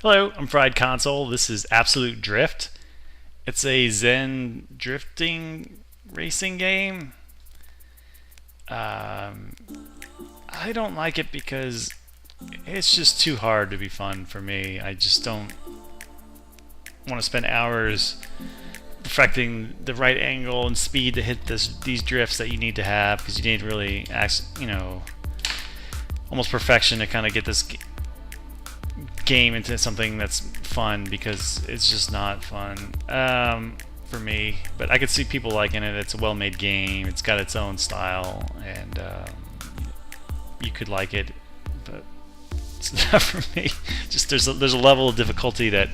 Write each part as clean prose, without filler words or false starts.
Hello, I'm Fried Console. This is Absolute Drift. It's a Zen drifting racing game. Um, I don't like it because it's just too hard to be fun for me. I just don't want to spend hours perfecting the right angle and speed to hit these drifts that you need to have, because you need really, almost perfection to kind of get this game into something that's fun, because it's just not fun for me. But I could see people liking it. It's a well-made game. It's got its own style, and you could like it, but it's not for me. Just there's a level of difficulty that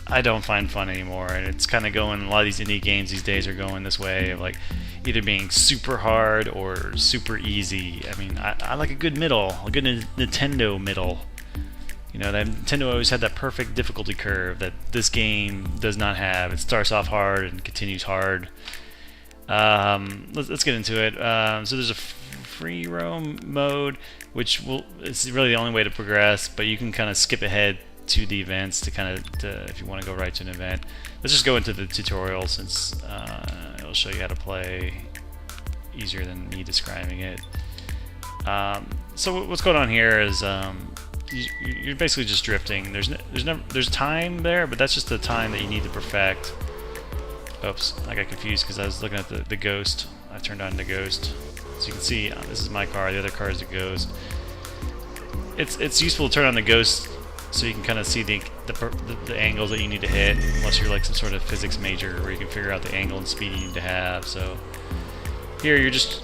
I don't find fun anymore, and it's kind of going. A lot of these indie games these days are going this way of like either being super hard or super easy. I mean, I like a good middle, a good Nintendo middle. You know, that Nintendo always had that perfect difficulty curve that this game does not have. It starts off hard and continues hard. Let's get into it. So there's a free roam mode, which it's really the only way to progress, but you can kind of skip ahead to the events if you want to go right to an event. Let's just go into the tutorial, since it'll show you how to play easier than me describing it. So what's going on here is you're basically just drifting. There's time there, but that's just the time that you need to perfect. Oops, I got confused because I was looking at the ghost. I turned on the ghost, so you can see this is my car. The other car is the ghost. It's useful to turn on the ghost so you can kind of see the angles that you need to hit, unless you're like some sort of physics major where you can figure out the angle and speed you need to have. So here you're just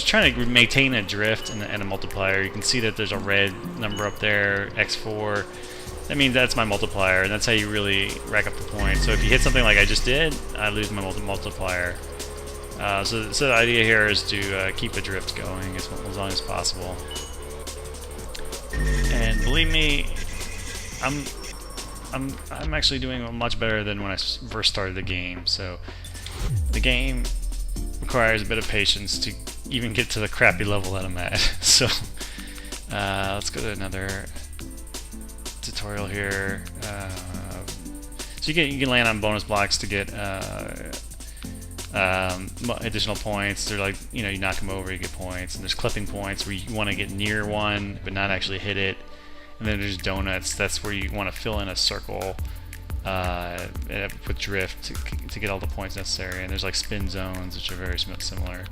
trying to maintain a drift and a multiplier. You can see that there's a red number up there, X4. That means that's my multiplier, and that's how you really rack up the points. So if you hit something like I just did, I lose my multiplier. So the idea here is to keep a drift going as long as possible. And believe me, I'm actually doing much better than when I first started the game. So the game requires a bit of patience to even get to the crappy level that I'm at. So let's go to another tutorial here. So you can land on bonus blocks to get additional points. They're like, you knock them over, you get points. And there's clipping points where you want to get near one but not actually hit it. And then there's donuts. That's where you want to fill in a circle with drift to get all the points necessary. And there's like spin zones, which are very similar.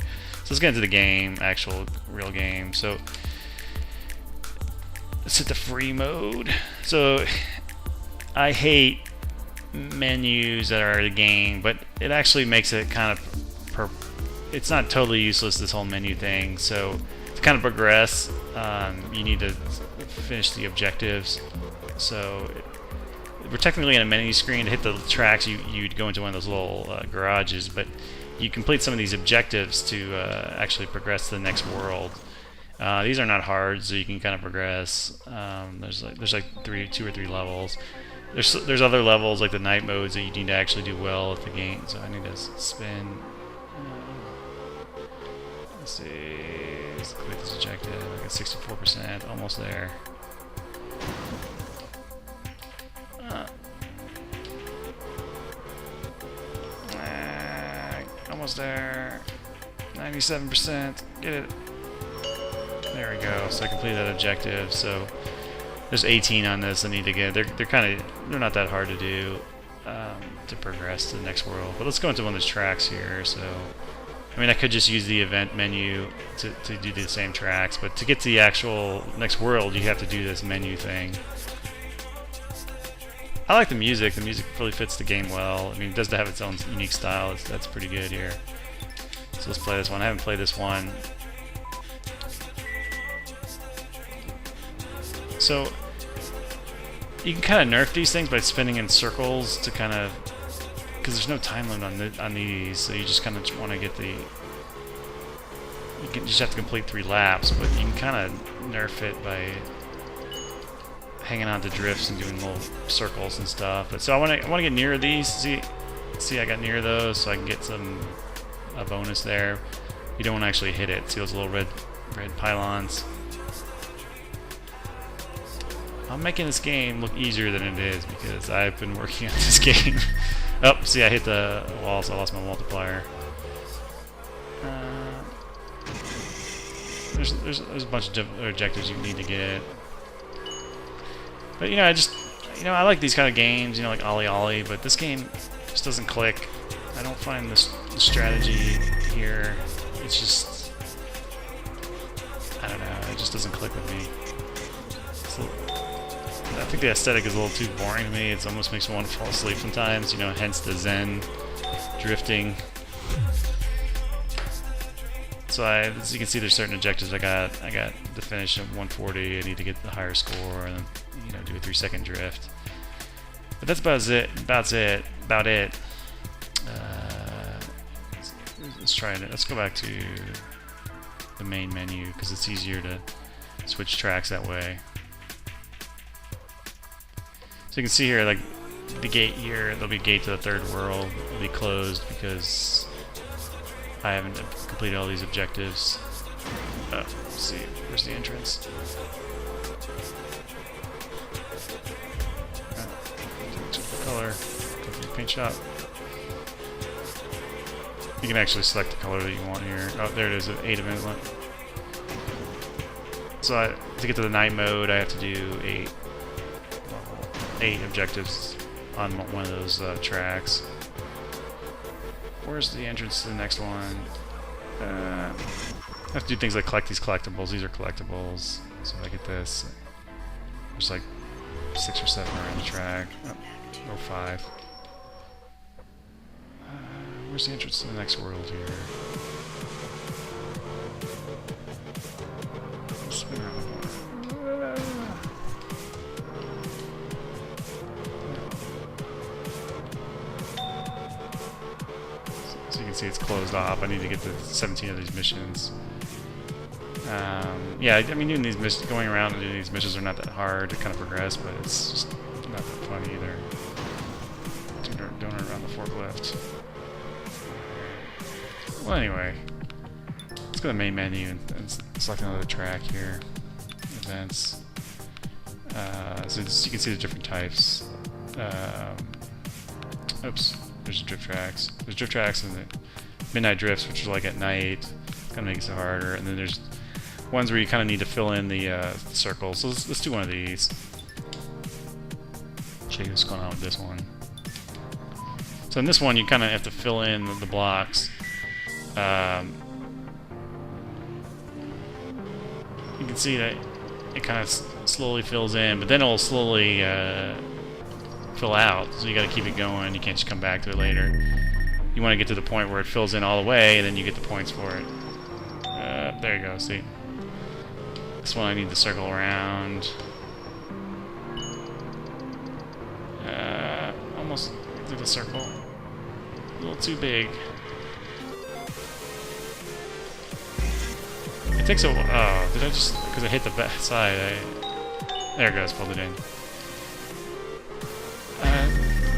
So let's get into the game, actual real game. So let's hit the free mode. So I hate menus that are the game, but it actually makes it kind of it's not totally useless, this whole menu thing. So to kind of progress, you need to finish the objectives. So we're technically in a menu screen. To hit the tracks, you'd go into one of those little garages, but you complete some of these objectives to actually progress to the next world. These are not hard, so you can kind of progress. There's like two or three levels. There's other levels like the night modes that you need to actually do well at the game. So I need to spin. Let's see. Let's complete this objective. I got 64%, almost there. Almost there. 97%. Get it. There we go. So I completed that objective. So there's 18 on this I need to get. They're not that hard to do to progress to the next world. But let's go into one of those tracks here. So I mean, I could just use the event menu to do the same tracks, but to get to the actual next world, you have to do this menu thing. I like the music. The music really fits the game well. I mean, it does have its own unique style. That's pretty good here. So let's play this one. I haven't played this one. So you can kind of nerf these things by spinning in circles to kind of, because there's no time limit on these, so you just kind of want to get you just have to complete 3 laps, but you can kind of nerf it by hanging on to drifts and doing little circles and stuff. But so I want to get near these. See, I got near those, so I can get a bonus there. You don't want to actually hit it. See those little red pylons? I'm making this game look easier than it is because I've been working on this game. Oh, see, I hit the wall, so I lost my multiplier. There's a bunch of objectives you need to get. But I like these kind of games, like Ollie Ollie, but this game just doesn't click. I don't find the strategy here. It's just, I don't know, it just doesn't click with me. I think the aesthetic is a little too boring to me. It almost makes me want to fall asleep sometimes, hence the Zen drifting. So as you can see, there's certain objectives I got to finish at 140. I need to get the higher score and do a 3-second drift. But that's about it. Let's try it. Let's go back to the main menu because it's easier to switch tracks that way. So you can see here, like the gate here, there'll be a gate to the third world. It'll be closed because I haven't completed all these objectives. Let's see, where's the entrance? Color, go to the paint shop. You can actually select the color that you want here. Oh, there it is, an 8 event limit. So to get to the night mode, I have to do 8 objectives on one of those tracks. Where's the entrance to the next one? I have to do things like collect these collectibles. These are collectibles. So if I get this, there's like 6 or 7 around the track. Oh, 5. Where's the entrance to the next world here? Spin around the corner. So you can see it's closed off. I need to get to 17 of these missions. Yeah, I mean, doing these missions, going around and doing these missions are not that hard to kind of progress, but it's just not that fun either. Doing it around the forklift. Well, anyway, let's go to the main menu and select another track here. Events. So you can see the different types. Oops, there's drift tracks. There's drift tracks and the midnight drifts, which are like at night. Kind of makes it harder. And then there's ones where you kind of need to fill in the circles. So let's do one of these. Show you what's going on with this one. So in this one, you kind of have to fill in the blocks. You can see that it kind of slowly fills in, but then it'll slowly fill out. So you got to keep it going. You can't just come back to it later. You want to get to the point where it fills in all the way, and then you get the points for it. There you go. See, this one I need to circle around. Almost through the circle. A little too big. It takes a while. Oh, did I just... Because I hit the back side. There it goes, pulled it in.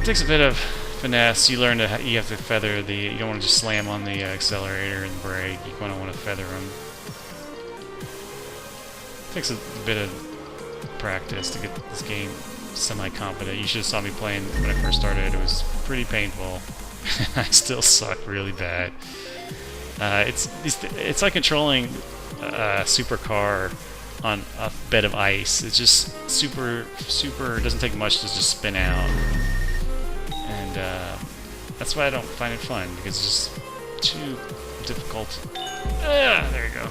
It takes a bit of finesse. You learn that you have to feather the... You don't want to just slam on the accelerator and brake. You kind of want to feather them. It takes a bit of practice to get this game semi-competent. You should have saw me playing when I first started. It was pretty painful. I still suck really bad. It's like controlling a supercar on a bed of ice. It's just super. It doesn't take much to just spin out, and that's why I don't find it fun, because it's just too difficult. There you go.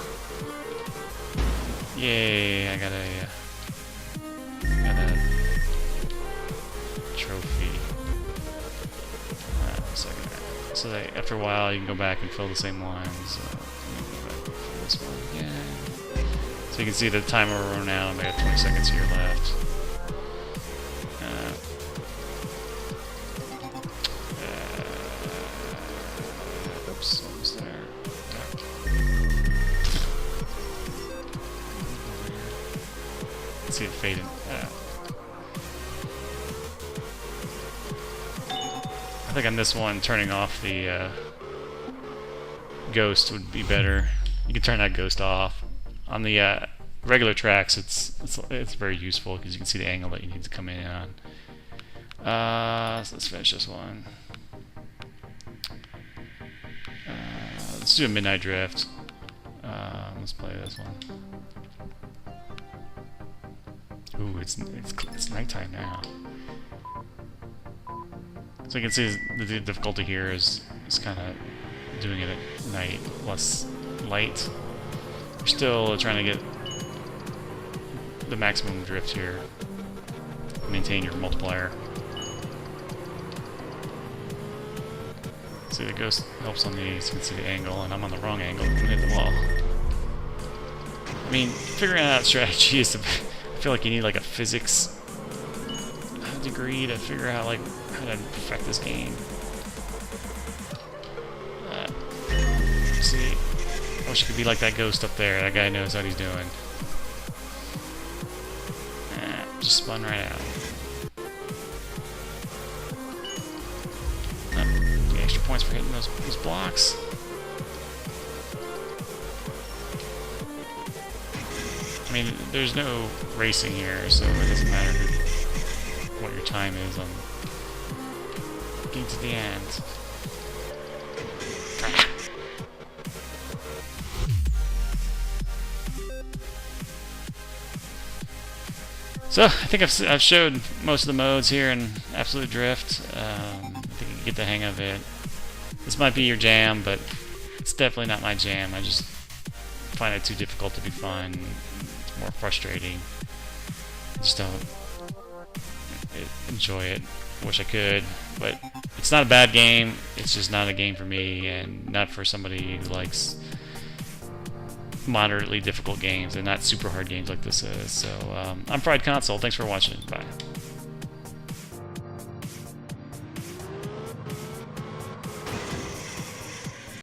Yay! I got a trophy. So that after a while you can go back and fill the same lines. Let me go back and fill this one again. So you can see the timer will run out and we have 20 seconds here left. Oops, almost there. Duck. Let's see it fade in. I think on this one, turning off the ghost would be better. You can turn that ghost off. On the regular tracks, it's very useful because you can see the angle that you need to come in on. So let's finish this one. Let's do a midnight drift. Let's play this one. Ooh, it's nighttime now. So you can see the difficulty here is kind of doing it at night, less light. You're still trying to get the maximum drift here. Maintain your multiplier. See, the ghost helps on these. You can see the angle, and I'm on the wrong angle. I'm hitting the wall. I mean, figuring out strategy is. I feel like you need like a physics degree to figure out like how to perfect this game. See, I wish I could be like that ghost up there. That guy knows what he's doing. Just spun right out. The extra points for hitting those blocks. I mean, there's no racing here, so it doesn't matter what your time is on getting to the end. So, I think I've showed most of the modes here in Absolute Drift. I think you can get the hang of it. This might be your jam, but it's definitely not my jam. I just find it too difficult to be fun. It's more frustrating. I just don't enjoy it. I wish I could, but it's not a bad game. It's just not a game for me, and not for somebody who likes moderately difficult games and not super hard games like this is. So I'm Fried Console. Thanks for watching. Bye.